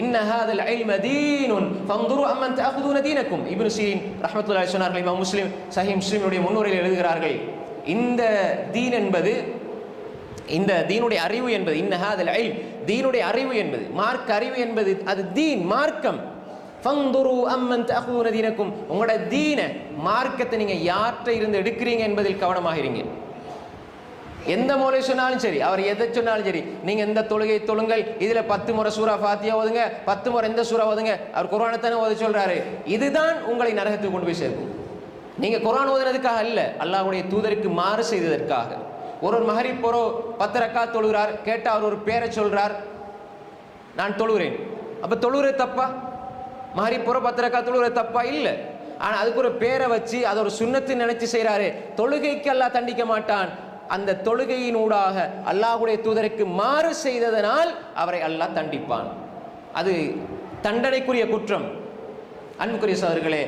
இன்ன ஹாதல் இல்ம தீனுன் ஃபன்துரு அம்மன் தஅഖுதுன தீனக்கும். இப்னு சீரின் ரஹ்மத்துல்லாஹி சொன்னார்கள். இமாம் முஸ்லிம் சஹீஹ் முஸ்லிமுடைய முன்னுரையில் எழுதுகிறார்கள், இந்த தீன் என்பது, இந்த தீனுடைய அறிவு என்பது, இன்ன ஹாதல் இல்ம், தீனுடைய அறிவு என்பது, மார்க்க அறிவு என்பது, அது தீன், மார்க்கம். ஃபன்துரு அம்மன் தஅഖுதுன தீனக்கும், உங்களோட தீன மார்க்கத்தை நீங்க யார்கிட்ட இருந்து எடுக்கிறீங்க என்பதில் கவனமாக இருங்க. எந்த மௌலை சொன்னாலும் சரி, அவர் எதை சொன்னாலும் சரி, நீங்க எந்த தொழுகை தொழுங்கள், இதுல 10 முறை சூரா ஃபாத்தியா ஓதுங்க, 10 முறை எந்த சூரா ஓதுங்க, அவர் குர்ஆனை தானே ஓத சொல்றாரு, இதுதான் உங்களை நரகத்துக்கு கொண்டு போய் சேர்க்கும். நீங்க குர்ஆன் ஓதுனதுக்காக அல்ல, அல்லாஹ்வுடைய தூதருக்கு மாறு செய்ததற்காக. ஒரு மஹரிப் போறோ 10 ரக்காத் தொழுகிறார், கேட்டா அவர் ஒரு பேரை சொல்றார், நான் தொழுகிறேன். அப்ப தொழுகிறது தப்பா? மஹரிப் போறோ 10 ரக்காத் தொழுகிறது தப்பா? இல்ல. ஆனா அதுக்கு ஒரு பேரை வச்சு அதை ஒரு சுன்னத்து நினைச்சு செய்யறாரு, தொழுகைக்கு அல்லாஹ் தண்டிக்க மாட்டான். அந்த தொழுகையினூடாக அல்லாஹ்வுடைய தூதருக்கு மாறு செய்ததனால் அவரை அல்லாஹ் தண்டிப்பான். அது தண்டனைக்குரிய குற்றம். அன்புக்குரிய சகோதரர்களே,